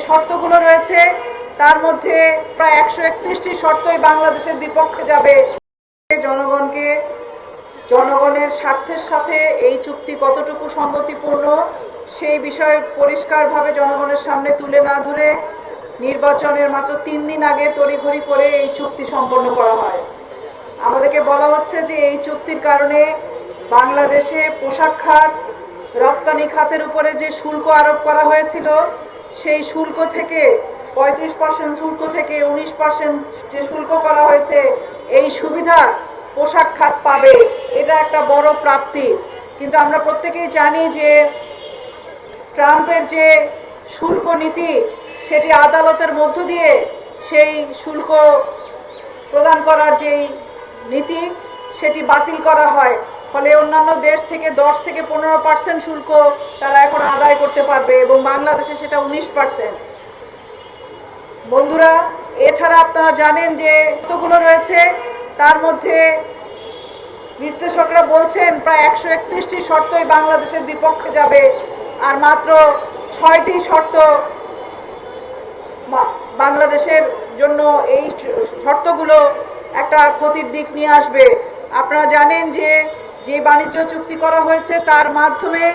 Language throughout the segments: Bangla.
শর্তগুলো রয়েছে তার মধ্যে প্রায় 131টি শর্তই বাংলাদেশের বিপক্ষে যাবে। জনগণের স্বার্থের সাথে এই চুক্তি কতটুকু সঙ্গতিপূর্ণ সেই বিষয়ে পরিষ্কারভাবে জনগণের সামনে তুলে না ধরে নির্বাচনের মাত্র 3 দিন আগে তড়িঘড়ি করে এই চুক্তি সম্পন্ন করা হয়। আমাদেরকে বলা হচ্ছে যে এই চুক্তির কারণে বাংলাদেশে পোশাক খাত, রপ্তানি খাতের উপরে যে শুল্ক আরোপ করা হয়েছিল সেই শুল্ক থেকে 35% শুল্ক থেকে 19% যে শুল্ক করা হয়েছে, এই সুবিধা পোশাক খাত পাবে। এটা একটা বড় প্রাপ্তি। কিন্তু আমরা প্রত্যেকেই জানি যে ট্রাম্পের যে শুল্ক নীতি সেটি আদালতের মধ্য দিয়ে সেই শুল্ক প্রদান করার যেই নীতি সেটি বাতিল করা হয়। ফলে অন্যান্য দেশ থেকে 10 থেকে 15% শুল্ক তারা এখন আদায় করতে পারবে এবং বাংলাদেশে সেটা 19%। বন্ধুরা, এছাড়া আপনারা জানেন যে কতগুলো রয়েছে তার মধ্যে বিশ্লেষকরা বলছেন প্রায় 131টি শর্তই বাংলাদেশের বিপক্ষে যাবে আর মাত্র 6টি শর্ত বাংলাদেশের জন্য। এই শর্তগুলো একটা ক্ষতির দিক নিয়ে আসবে। আপনারা জানেন যে বাণিজ্য চুক্তি করা হয়েছে তার মাধ্যমে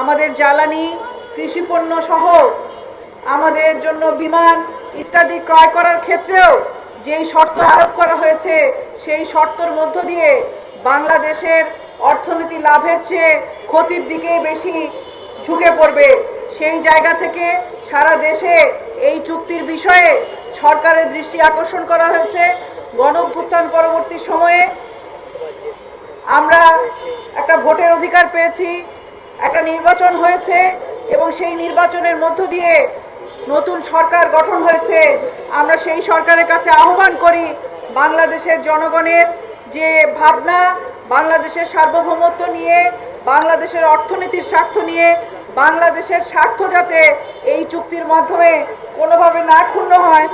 আমাদের জ্বালানি, কৃষিপণ্য সহ আমাদের জন্য বিমান ইত্যাদি ক্রয় করার ক্ষেত্রেও যেই শর্ত আরোপ করা হয়েছে সেই শর্তের মধ্য দিয়ে বাংলাদেশের অর্থনীতি লাভের চেয়ে ক্ষতির দিকে বেশি ঝুঁকে পড়বে। সেই জায়গা থেকে সারা দেশে এই চুক্তির বিষয়ে সরকারের দৃষ্টি আকর্ষণ করা হয়েছে। গণঅভ্যুত্থান পরবর্তী সময়ে আমরা একটা ভোটের অধিকার পেয়েছি, একটা নির্বাচন হয়েছে এবং সেই নির্বাচনের মধ্য দিয়ে নতুন সরকার গঠন হয়েছে। আমরা সেই সরকারের কাছে আহ্বান করি বাংলাদেশের জনগণের যে ভাবনা, বাংলাদেশের সার্বভৌমত্ব নিয়ে, বাংলাদেশের অর্থনীতির স্বার্থ নিয়ে, বাংলাদেশের স্বার্থ যাতে এই চুক্তির মাধ্যমে কোনোভাবে না ক্ষুণ্ণ হয়,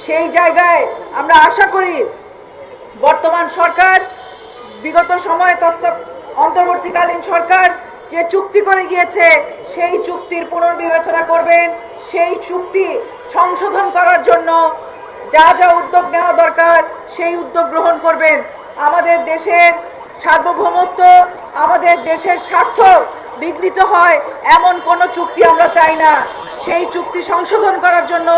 সেই জায়গায় আমরা আশা করি বর্তমান সরকার, বিগত সময়ে অন্তর্বর্তীকালীন সরকার যে চুক্তি করে গিয়েছে সেই চুক্তির পুনর্বিবেচনা করবেন, সেই চুক্তি সংশোধন করার জন্য যা যা উদ্যোগ নেওয়া দরকার সেই উদ্যোগ গ্রহণ করবেন। আমাদের দেশের সার্বভৌমত্ব, আমাদের দেশের স্বার্থ বিঘ্নিত হয় এমন কোনো চুক্তি আমরা চাই না। সেই চুক্তি সংশোধন করার জন্য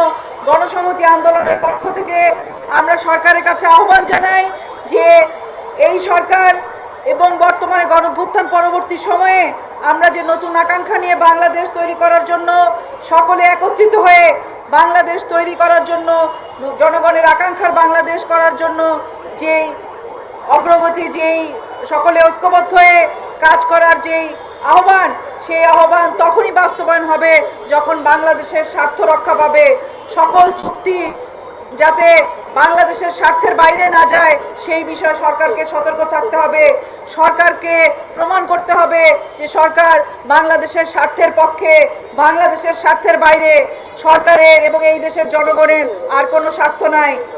গণসংহতি আন্দোলনের পক্ষ থেকে আমরা সরকারের কাছে আহ্বান জানাই যে এই সরকার এবং বর্তমানে গণঅভ্যুত্থান পরবর্তী সময়ে আমরা যে নতুন আকাঙ্ক্ষা নিয়ে বাংলাদেশ তৈরি করার জন্য সকলে একত্রিত হয়ে বাংলাদেশ তৈরি করার জন্য, জনগণের আকাঙ্ক্ষার বাংলাদেশ করার জন্য যেই অগ্রগতি, যেই সকলে ঐক্যবদ্ধ হয়ে কাজ করার যেই আহ্বান, সেই আহ্বান তখনই বাস্তবায়ন হবে যখন বাংলাদেশের স্বার্থ রক্ষা পাবে। সকল চুক্তি যাতে বাংলাদেশের স্বার্থের বাইরে না যায় সেই বিষয়ে সরকারকে সতর্ক থাকতে হবে। সরকারকে প্রমাণ করতে হবে যে সরকার বাংলাদেশের স্বার্থের পক্ষে, বাংলাদেশের স্বার্থের বাইরে সরকারের এবং এই দেশের জনগণের আর কোনো স্বার্থ নাই।